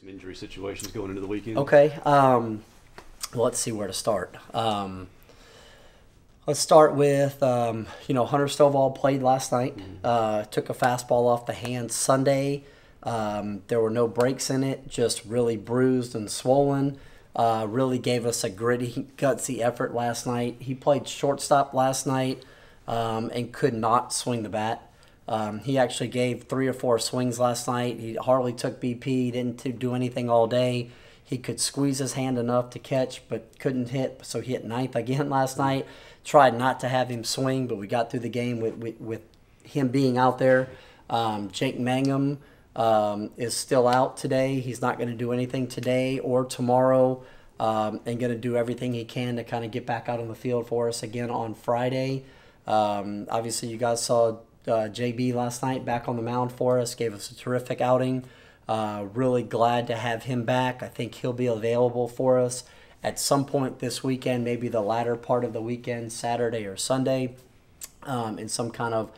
Some injury situations going into the weekend. Okay. Let's see where to start. Let's start with, Hunter Stovall played last night. Took a fastball off the hand Sunday. There were no breaks in it, just really bruised and swollen. Really gave us a gritty, gutsy effort last night. He played shortstop last night and could not swing the bat. He actually gave 3 or 4 swings last night. He hardly took BP, didn't do anything all day. He could squeeze his hand enough to catch, but couldn't hit, so he hit ninth again last night. Tried not to have him swing, but we got through the game with him being out there. Jake Mangum is still out today. He's not going to do anything today or tomorrow, and going to do everything he can to kind of get back out on the field for us again on Friday. Obviously, you guys saw JB last night back on the mound for us, gave us a terrific outing. Really glad to have him back. I think he'll be available for us at some point this weekend, maybe the latter part of the weekend, Saturday or Sunday, in some kind of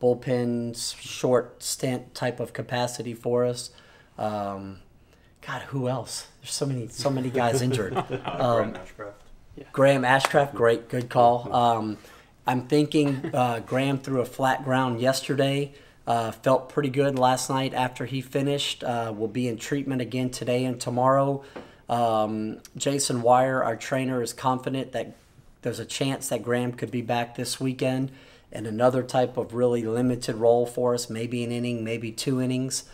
bullpen short stint type of capacity for us. God, who else? There's so many guys injured. Graham Ashcraft. Yeah. Graham Ashcraft, great, good call. I'm thinking Graham threw a flat ground yesterday. Felt pretty good last night after he finished. Will be in treatment again today and tomorrow. Jason Wire, our trainer, is confident that there's a chance that Graham could be back this weekend in another type of really limited role for us, maybe an inning, maybe 2 innings.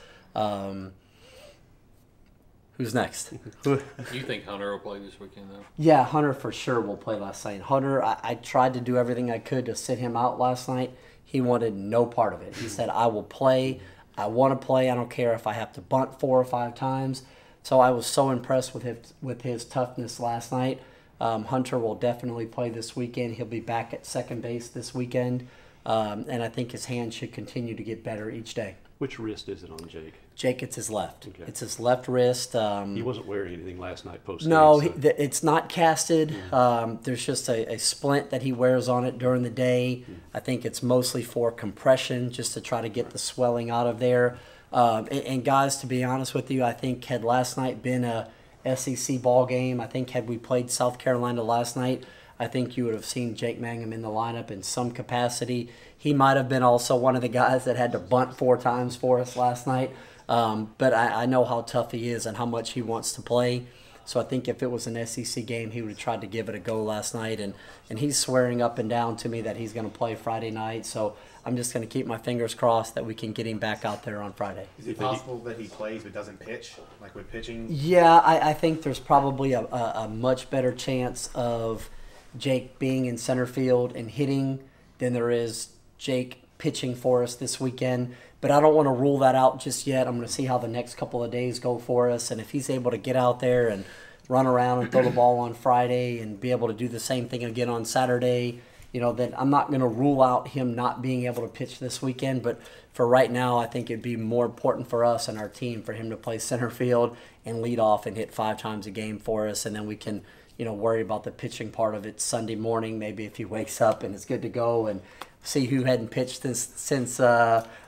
Who's next? Do you think Hunter will play this weekend, though? Yeah, Hunter for sure will play last night. Hunter, I tried to do everything I could to sit him out last night. He wanted no part of it. He said, I will play. I want to play. I don't care if I have to bunt 4 or 5 times. So I was so impressed with his toughness last night. Hunter will definitely play this weekend. He'll be back at second base this weekend. And I think his hand should continue to get better each day. Which wrist is it on Jake? Jake, it's his left. Okay. It's his left wrist. He wasn't wearing anything last night post-game. No, so. It's not casted. There's just a splint that he wears on it during the day. I think it's mostly for compression, just to try to get the swelling out of there. And guys, to be honest with you, I think had last night been a SEC ball game, I think had we played South Carolina last night, I think you would have seen Jake Mangum in the lineup in some capacity. He might have been also one of the guys that had to bunt 4 times for us last night. But I know how tough he is and how much he wants to play. So I think if it was an SEC game, he would have tried to give it a go last night. And he's swearing up and down to me that he's going to play Friday night. So I'm just going to keep my fingers crossed that we can get him back out there on Friday. Is it possible that he plays but doesn't pitch, like with pitching? Yeah, I think there's probably a much better chance of Jake being in center field and hitting than there is Jake pitching for us this weekend. But I don't want to rule that out just yet. I'm going to see how the next couple of days go for us. And if he's able to get out there and run around and throw the ball on Friday and be able to do the same thing again on Saturday, then I'm not going to rule out him not being able to pitch this weekend. But for right now, I think it'd be more important for us and our team for him to play center field and lead off and hit 5 times a game for us. And then we can, worry about the pitching part of it Sunday morning, maybe if he wakes up and is good to go, and see who hadn't pitched since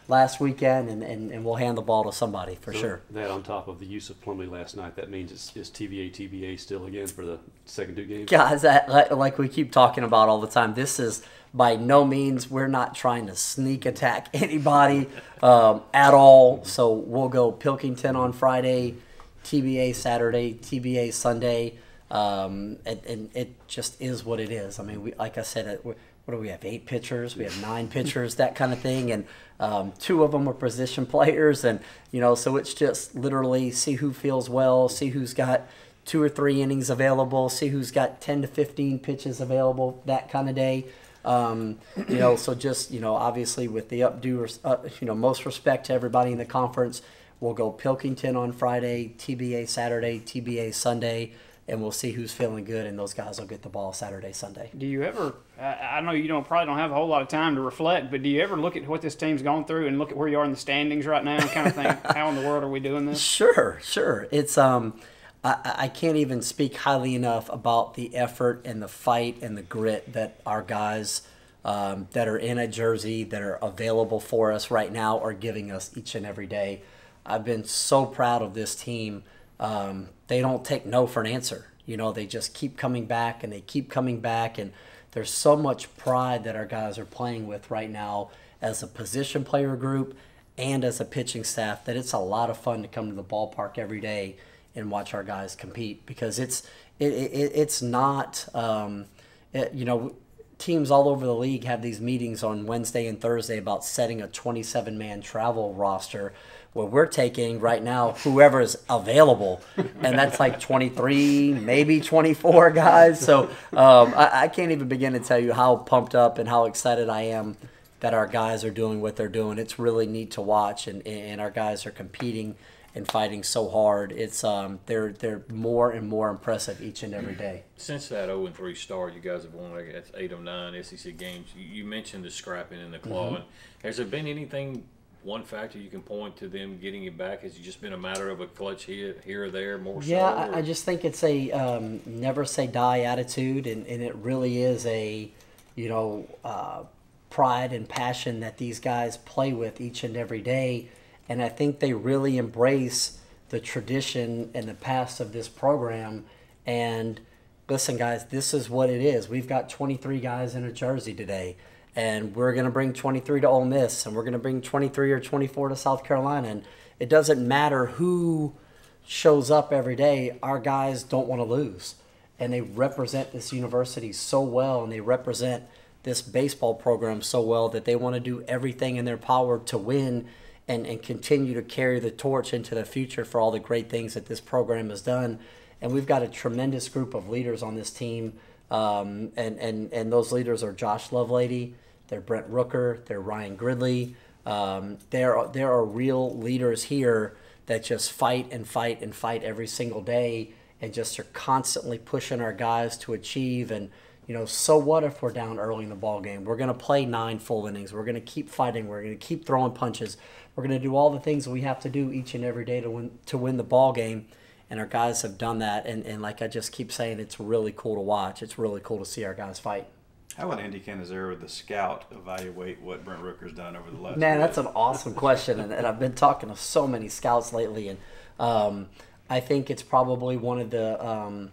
last weekend, and we'll hand the ball to somebody for sure. That on top of the use of Plumlee last night, that means it's TBA still again for the second 2 games? Guys, like we keep talking about all the time, this is by no means, we're not trying to sneak attack anybody at all. So we'll go Pilkington on Friday, TBA Saturday, TBA Sunday, and it just is what it is. I mean, like I said, what do we have, 8 pitchers? We have 9 pitchers, that kind of thing, and 2 of them are position players, and so it's just literally see who feels well, see who's got 2 or 3 innings available, see who's got 10 to 15 pitches available, that kind of day. So just obviously with the most respect to everybody in the conference, we'll go Pilkington on Friday, TBA Saturday, TBA Sunday. And we'll see who's feeling good, and those guys will get the ball Saturday, Sunday. Do you ever, I know you probably don't have a whole lot of time to reflect, but do you ever look at what this team's gone through and look at where you are in the standings right now and kind of think, how in the world are we doing this? Sure. It's I can't even speak highly enough about the effort and the fight and the grit that our guys that are in a jersey, that are available for us right now, are giving us each and every day. I've been so proud of this team they don't take no for an answer. They just keep coming back and they keep coming back, and there's so much pride that our guys are playing with right now as a position player group and as a pitching staff that it's a lot of fun to come to the ballpark every day and watch our guys compete, because it's not teams all over the league have these meetings on Wednesday and Thursday about setting a 27-man travel roster. Well, we're taking right now whoever is available, and that's like 23, maybe 24 guys. So I can't even begin to tell you how pumped up and how excited I am that our guys are doing what they're doing. It's really neat to watch, and our guys are competing and fighting so hard. It's they're more and more impressive each and every day. Since that 0-3 start, you guys have won like that's 8 of 9 SEC games. You mentioned the scrapping and the clawing. Has there been anything? One factor you can point to them getting it back? Has it just been a matter of a clutch hit here or there more so? Yeah, I just think it's a never say die attitude, and it really is a, pride and passion that these guys play with each and every day. And I think they really embrace the tradition and the past of this program. And listen, guys, this is what it is. We've got 23 guys in a jersey today. And we're going to bring 23 to Ole Miss, and we're going to bring 23 or 24 to South Carolina. And it doesn't matter who shows up every day. Our guys don't want to lose. And they represent this university so well, and they represent this baseball program so well that they want to do everything in their power to win and continue to carry the torch into the future for all the great things that this program has done. And we've got a tremendous group of leaders on this team. And those leaders are Josh Lovelady, they're Brent Rooker, they're Ryan Gridley. There are real leaders here that just fight and fight and fight every single day and just are constantly pushing our guys to achieve. And, so what if we're down early in the ball game? We're going to play 9 full innings. We're going to keep fighting. We're going to keep throwing punches. We're going to do all the things we have to do each and every day to win the ball game. And our guys have done that. And like I just keep saying, it's really cool to watch. It's really cool to see our guys fight. How would Andy Cannizaro, the scout, evaluate what Brent Rooker's done over the last Man, year? that's an awesome question. And I've been talking to so many scouts lately. And I think it's probably one of the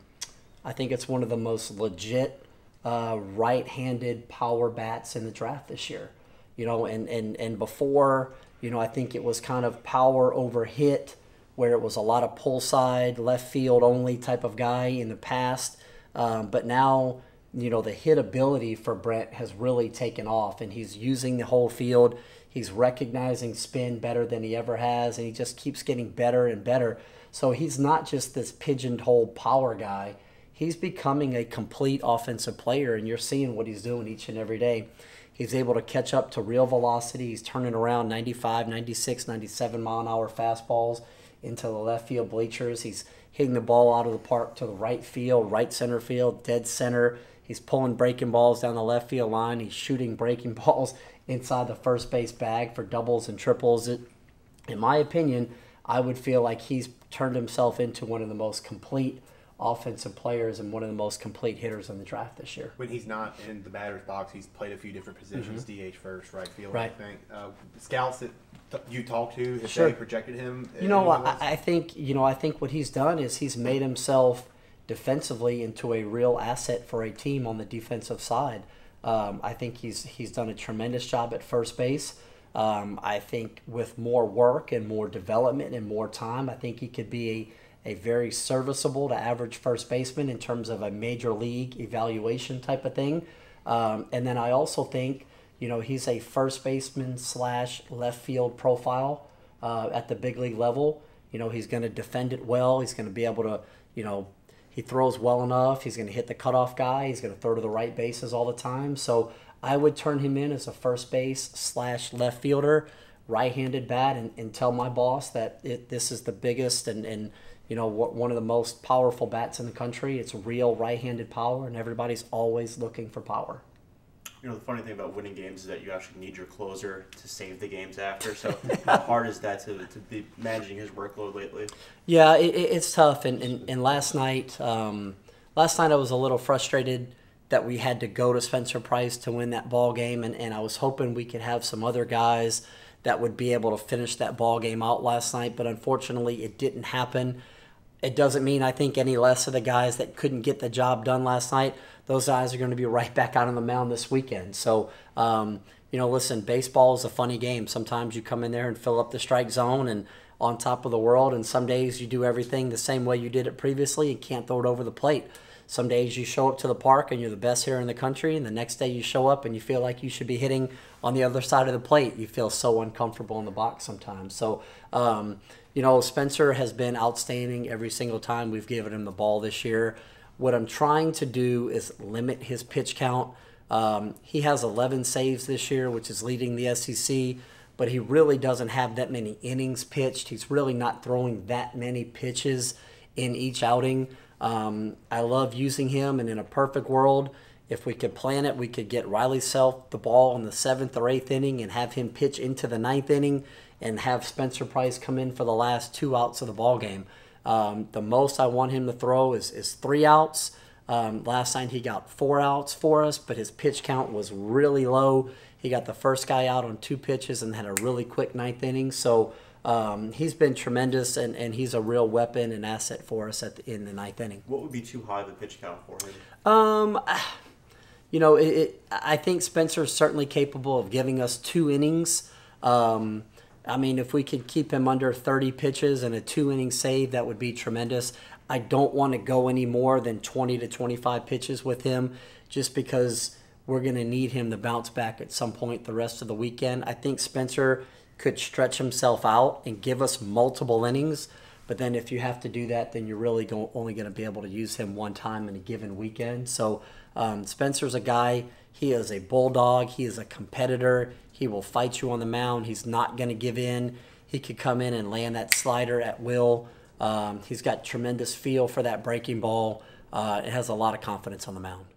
most legit right-handed power bats in the draft this year. And before, I think it was kind of power over hit, where it was a lot of pull side, left field only type of guy in the past. But now, the hit ability for Brent has really taken off, and he's using the whole field. He's recognizing spin better than he ever has, and he just keeps getting better and better. So he's not just this pigeonhole power guy. He's becoming a complete offensive player, and you're seeing what he's doing each and every day. He's able to catch up to real velocity. He's turning around 95, 96, 97 mile-an-hour fastballs into the left field bleachers. He's hitting the ball out of the park to the right field, right center field, dead center. He's pulling breaking balls down the left field line. He's shooting breaking balls inside the first base bag for doubles and triples. In my opinion, I would feel like he's turned himself into one of the most complete offensive players and one of the most complete hitters in the draft this year. When he's not in the batter's box, he's played a few different positions, DH first, right field, Right. I think. Scouts that you talked to, have Sure. they projected him? I think what he's done is he's made himself defensively into a real asset for a team on the defensive side. I think he's done a tremendous job at first base. I think with more work and more development and more time, I think he could be a very serviceable to average first baseman in terms of a major league evaluation type of thing. And then I also think, he's a first baseman / left field profile at the big league level. He's going to defend it well. He's going to be able to, he throws well enough. He's going to hit the cutoff guy. He's going to throw to the right bases all the time. So I would turn him in as a first base / left fielder, right-handed bat, and tell my boss that this is the biggest and one of the most powerful bats in the country. It's real right-handed power, and everybody's always looking for power. The funny thing about winning games is that you actually need your closer to save the games after. So how hard is that to be managing his workload lately? Yeah, it's tough. And last night I was a little frustrated that we had to go to Spencer Price to win that ball game, and I was hoping we could have some other guys that would be able to finish that ball game out last night, but unfortunately it didn't happen. it doesn't mean I think any less of the guys that couldn't get the job done last night. Those guys are going to be right back out on the mound this weekend. So, listen, baseball is a funny game. Sometimes you come in there and fill up the strike zone and on top of the world, and some days you do everything the same way you did it previously and can't throw it over the plate. Some days you show up to the park and you're the best hitter in the country, and the next day you show up and you feel like you should be hitting on the other side of the plate. You feel so uncomfortable in the box sometimes. So, Spencer has been outstanding every single time we've given him the ball this year. What I'm trying to do is limit his pitch count. He has 11 saves this year, which is leading the SEC, but he really doesn't have that many innings pitched. He's really not throwing that many pitches in each outing. I love using him, and in a perfect world, if we could plan it, we could get Riley Self the ball in the 7th or 8th inning and have him pitch into the 9th inning and have Spencer Price come in for the last 2 outs of the ball game. The most I want him to throw is 3 outs. Last night he got 4 outs for us, but his pitch count was really low. He got the first guy out on 2 pitches and had a really quick 9th inning. So he's been tremendous, and he's a real weapon and asset for us in the 9th inning. What would be too high of a pitch count for him? I think Spencer's certainly capable of giving us 2 innings. If we could keep him under 30 pitches and a 2-inning save, that would be tremendous. I don't want to go any more than 20 to 25 pitches with him just because we're going to need him to bounce back at some point the rest of the weekend. I think Spencer could stretch himself out and give us multiple innings, but then if you have to do that, then you're really only going to be able to use him one time in a given weekend. So Spencer's a guy, he is a bulldog, he is a competitor, he will fight you on the mound, he's not going to give in, he could come in and land that slider at will. He's got tremendous feel for that breaking ball. It has a lot of confidence on the mound.